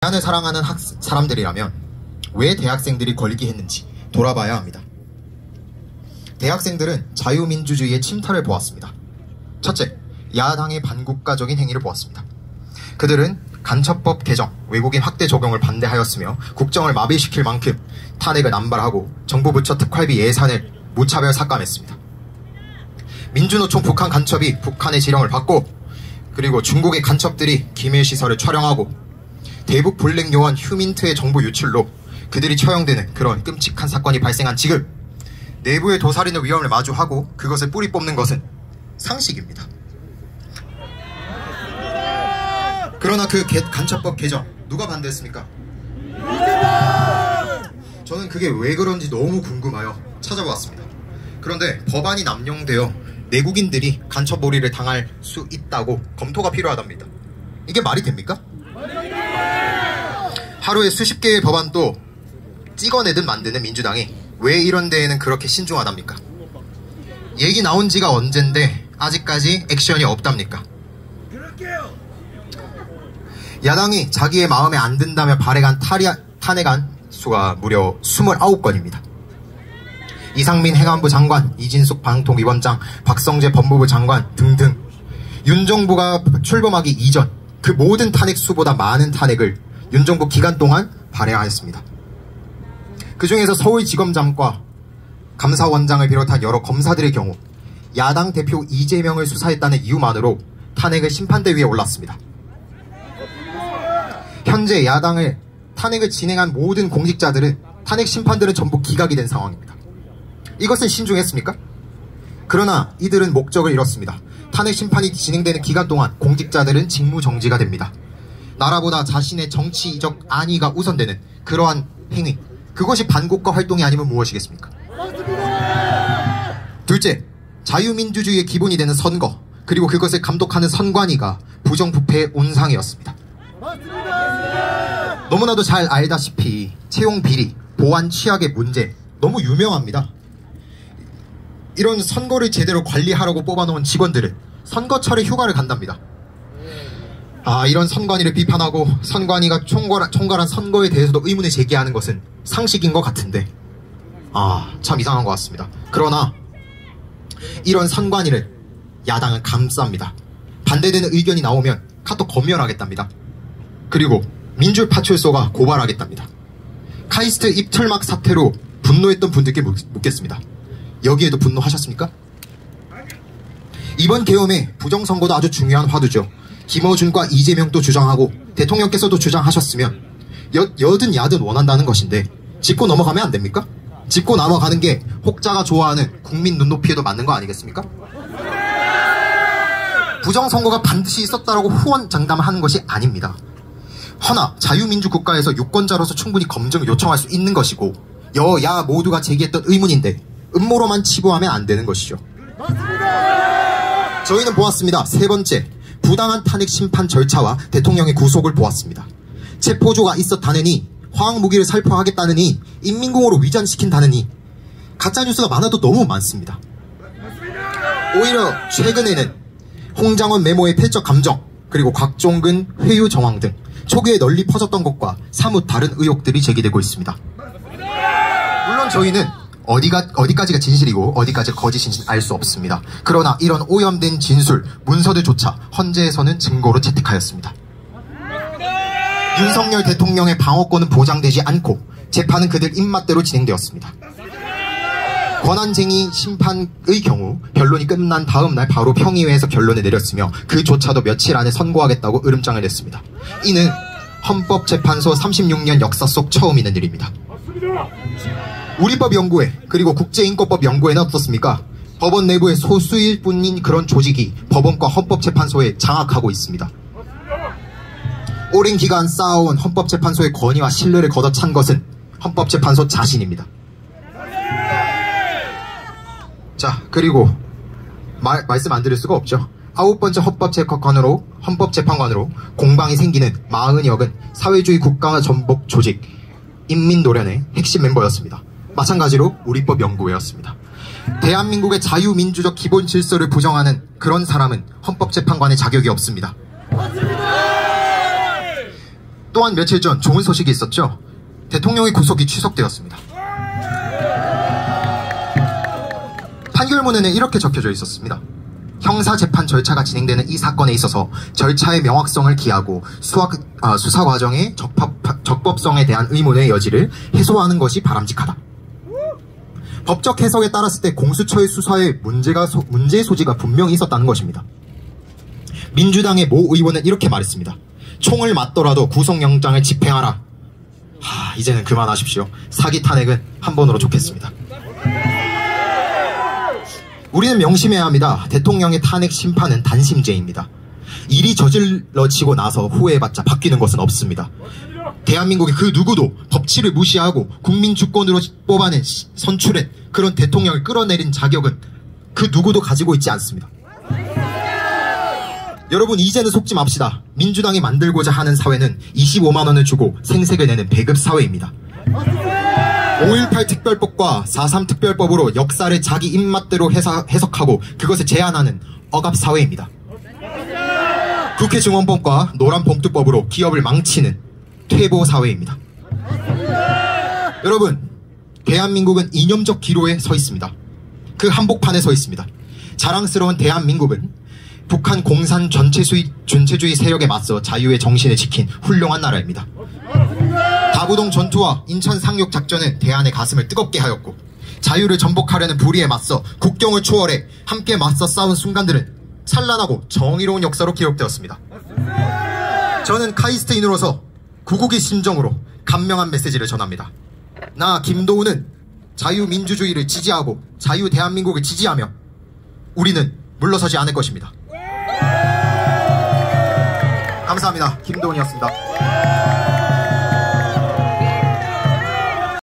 대안을 사랑하는 사람들이라면 왜 대학생들이 걸리게 했는지 돌아봐야 합니다. 대학생들은 자유민주주의의 침탈을 보았습니다. 첫째, 야당의 반국가적인 행위를 보았습니다. 그들은 간첩법 개정, 외국인 확대 적용을 반대하였으며 국정을 마비시킬 만큼 탄핵을 남발하고 정부 부처 특활비 예산을 무차별 삭감했습니다. 민주노총 북한 간첩이 북한의 지령을 받고, 그리고 중국의 간첩들이 기밀시설을 촬영하고, 대북 블랙 요원 휴민트의 정보 유출로 그들이 처형되는 그런 끔찍한 사건이 발생한 지금 내부의 도살인의 위험을 마주하고 그것을 뿌리 뽑는 것은 상식입니다. 그러나 그 간첩법 개정 누가 반대했습니까? 저는 그게 왜 그런지 너무 궁금하여 찾아보았습니다. 그런데 법안이 남용되어 내국인들이 간첩몰이를 당할 수 있다고 검토가 필요하답니다. 이게 말이 됩니까? 하루에 수십 개의 법안도 찍어내듯 만드는 민주당이 왜 이런 데에는 그렇게 신중하답니까? 얘기 나온 지가 언젠데 아직까지 액션이 없답니까? 야당이 자기의 마음에 안 든다며 발행한 탄핵안 수가 무려 29건입니다. 이상민 행안부 장관, 이진숙 방통위원장, 박성재 법무부 장관 등등 윤 정부가 출범하기 이전 그 모든 탄핵 수보다 많은 탄핵을 윤 정부 기간 동안 발행하였습니다. 그 중에서 서울지검장과 감사원장을 비롯한 여러 검사들의 경우 야당 대표 이재명을 수사했다는 이유만으로 탄핵을 심판대 위에 올랐습니다. 현재 야당을 탄핵을 진행한 모든 공직자들은 탄핵 심판들은 전부 기각이 된 상황입니다. 이것은 신중했습니까? 그러나 이들은 목적을 잃었습니다. 탄핵 심판이 진행되는 기간 동안 공직자들은 직무정지가 됩니다. 나라보다 자신의 정치적 안위가 우선되는 그러한 행위, 그것이 반국가 활동이 아니면 무엇이겠습니까? 둘째, 자유민주주의의 기본이 되는 선거, 그리고 그것을 감독하는 선관위가 부정부패의 온상이었습니다. 너무나도 잘 알다시피 채용 비리, 보안 취약의 문제 너무 유명합니다. 이런 선거를 제대로 관리하라고 뽑아놓은 직원들은 선거철에 휴가를 간답니다. 이런 선관위를 비판하고 선관위가 총괄한 선거에 대해서도 의문을 제기하는 것은 상식인 것 같은데 참 이상한 것 같습니다. 그러나 이런 선관위를 야당은 감쌉니다. 반대되는 의견이 나오면 카톡 검열하겠답니다. 그리고 민주파출소가 고발하겠답니다. 카이스트 입틀막 사태로 분노했던 분들께 묻겠습니다. 여기에도 분노하셨습니까? 이번 계엄의 부정선거도 아주 중요한 화두죠. 김어준과 이재명도 주장하고 대통령께서도 주장하셨으면 여든 야든 원한다는 것인데 짚고 넘어가면 안 됩니까? 짚고 넘어가는 게 혹자가 좋아하는 국민 눈높이에도 맞는 거 아니겠습니까? 부정선거가 반드시 있었다라고 후원장담하는 것이 아닙니다. 허나 자유민주 국가에서 유권자로서 충분히 검증을 요청할 수 있는 것이고 여야 모두가 제기했던 의문인데 음모로만 치부하면 안 되는 것이죠. 저희는 보았습니다. 세 번째, 부당한 탄핵 심판 절차와 대통령의 구속을 보았습니다. 체포조가 있었다느니, 화학무기를 살포하겠다느니, 인민공으로 위장시킨다느니 가짜뉴스가 많아도 너무 많습니다. 오히려 최근에는 홍장원 메모의 패적 감정, 그리고 곽종근 회유 정황 등 초기에 널리 퍼졌던 것과 사뭇 다른 의혹들이 제기되고 있습니다. 물론 저희는 어디까지가 진실이고 어디까지가 거짓인지 알 수 없습니다. 그러나 이런 오염된 진술, 문서들조차 헌재에서는 증거로 채택하였습니다. 윤석열 대통령의 방어권은 보장되지 않고 재판은 그들 입맛대로 진행되었습니다. 권한쟁의 심판의 경우 변론이 끝난 다음 날 바로 평의회에서 결론을 내렸으며 그조차도 며칠 안에 선고하겠다고 으름장을 냈습니다. 이는 헌법재판소 36년 역사 속 처음 있는 일입니다. 우리법연구회 그리고 국제인권법연구회는 어떻습니까? 법원 내부의 소수일 뿐인 그런 조직이 법원과 헌법재판소에 장악하고 있습니다. 오랜 기간 쌓아온 헌법재판소의 권위와 신뢰를 걷어찬 것은 헌법재판소 자신입니다. 자, 그리고 말씀 안 드릴 수가 없죠. 9번째 헌법재판관으로 공방이 생기는 마은혁은 사회주의 국가 전복 조직 인민노련의 핵심 멤버였습니다. 마찬가지로 우리법연구회였습니다. 대한민국의 자유민주적 기본 질서를 부정하는 그런 사람은 헌법재판관의 자격이 없습니다. 또한 며칠 전 좋은 소식이 있었죠. 대통령의 구속이 취소되었습니다. 판결문에는 이렇게 적혀져 있었습니다. 형사재판 절차가 진행되는 이 사건에 있어서 절차의 명확성을 기하고 수사 과정의 적법성에 대한 의문의 여지를 해소하는 것이 바람직하다. 법적 해석에 따랐을 때 공수처의 수사에 문제의 소지가 분명히 있었다는 것입니다. 민주당의 모 의원은 이렇게 말했습니다. 총을 맞더라도 구속영장을 집행하라. 이제는 그만하십시오. 사기 탄핵은 한 번으로 좋겠습니다. 우리는 명심해야 합니다. 대통령의 탄핵 심판은 단심제입니다. 일이 저질러지고 나서 후회해봤자 바뀌는 것은 없습니다. 대한민국의 그 누구도 법치를 무시하고 국민 주권으로 뽑아낸 선출한 그런 대통령을 끌어내린 자격은 그 누구도 가지고 있지 않습니다. 여러분, 이제는 속지 맙시다. 민주당이 만들고자 하는 사회는 25만원을 주고 생색을 내는 배급 사회입니다. 5.18 특별법과 4.3 특별법으로 역사를 자기 입맛대로 해석하고 그것을 제한하는 억압사회입니다. 국회 증언법과 노란봉투법으로 기업을 망치는 퇴보사회입니다. 여러분, 대한민국은 이념적 기로에 서 있습니다. 그 한복판에 서 있습니다. 자랑스러운 대한민국은 북한 공산 전체주의 세력에 맞서 자유의 정신을 지킨 훌륭한 나라입니다. 다부동 전투와 인천 상륙 작전은 대한의 가슴을 뜨겁게 하였고, 자유를 전복하려는 불의에 맞서 국경을 초월해 함께 맞서 싸운 순간들은 찬란하고 정의로운 역사로 기록되었습니다. 저는 카이스트인으로서 구국의 심정으로 간명한 메시지를 전합니다. 나 김도우는 자유민주주의를 지지하고 자유 대한민국을 지지하며 우리는 물러서지 않을 것입니다. 감사합니다. 김도훈이었습니다.